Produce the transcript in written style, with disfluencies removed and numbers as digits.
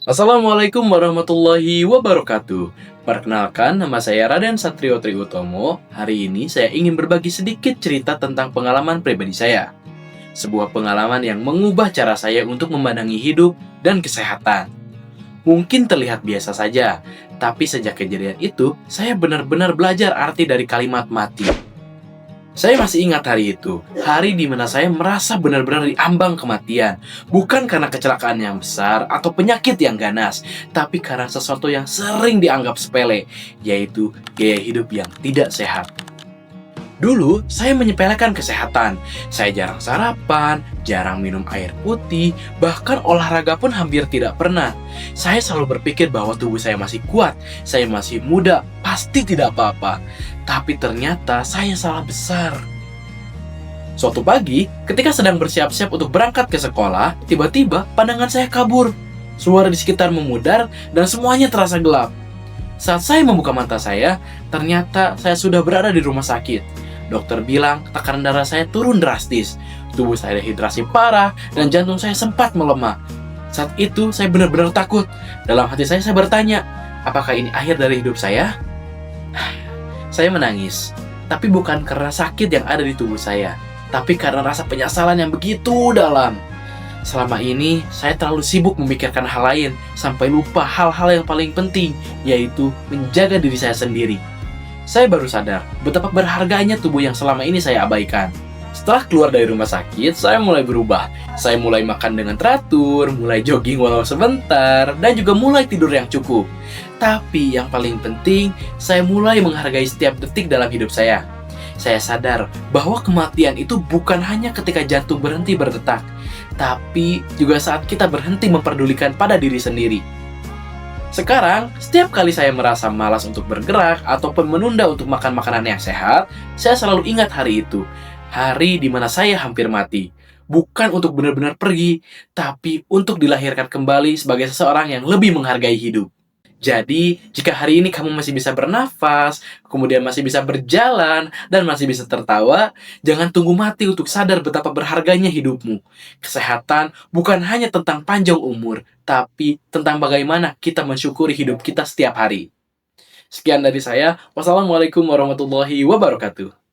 Assalamualaikum warahmatullahi wabarakatuh. Perkenalkan, nama saya Raden Satrio Triutomo. Hari ini saya ingin berbagi sedikit cerita tentang pengalaman pribadi saya. Sebuah pengalaman yang mengubah cara saya untuk memandangi hidup dan kesehatan. Mungkin terlihat biasa saja, tapi sejak kejadian itu, saya benar-benar belajar arti dari kalimat mati. Saya masih ingat hari itu, hari di mana saya merasa benar-benar diambang kematian. Bukan karena kecelakaan yang besar atau penyakit yang ganas, tapi karena sesuatu yang sering dianggap sepele, yaitu gaya hidup yang tidak sehat. Dulu, saya menyepelekan kesehatan. Saya jarang sarapan, jarang minum air putih, bahkan olahraga pun hampir tidak pernah. Saya selalu berpikir bahwa tubuh saya masih kuat, saya masih muda, pasti tidak apa-apa. Tapi ternyata saya salah besar. Suatu pagi, ketika sedang bersiap-siap untuk berangkat ke sekolah, tiba-tiba pandangan saya kabur. Suara di sekitar memudar dan semuanya terasa gelap. Saat saya membuka mata saya, ternyata saya sudah berada di rumah sakit. Dokter bilang tekanan darah saya turun drastis, tubuh saya dehidrasi parah, dan jantung saya sempat melemah. Saat itu saya benar-benar takut. Dalam hati saya bertanya, apakah ini akhir dari hidup saya? Saya menangis, tapi bukan karena sakit yang ada di tubuh saya, tapi karena rasa penyesalan yang begitu dalam. Selama ini, saya terlalu sibuk memikirkan hal lain, sampai lupa hal-hal yang paling penting, yaitu menjaga diri saya sendiri. Saya baru sadar betapa berharganya tubuh yang selama ini saya abaikan. Setelah keluar dari rumah sakit, saya mulai berubah. Saya mulai makan dengan teratur, mulai jogging walau sebentar, dan juga mulai tidur yang cukup. Tapi yang paling penting, saya mulai menghargai setiap detik dalam hidup saya. Saya sadar bahwa kematian itu bukan hanya ketika jantung berhenti berdetak, tapi juga saat kita berhenti memperdulikan pada diri sendiri. Sekarang, setiap kali saya merasa malas untuk bergerak ataupun menunda untuk makan makanan yang sehat, saya selalu ingat hari itu. Hari di mana saya hampir mati. Bukan untuk benar-benar pergi, tapi untuk dilahirkan kembali sebagai seseorang yang lebih menghargai hidup. Jadi, jika hari ini kamu masih bisa bernafas, kemudian masih bisa berjalan, dan masih bisa tertawa, jangan tunggu mati untuk sadar betapa berharganya hidupmu. Kesehatan bukan hanya tentang panjang umur, tapi tentang bagaimana kita mensyukuri hidup kita setiap hari. Sekian dari saya. Wassalamualaikum warahmatullahi wabarakatuh.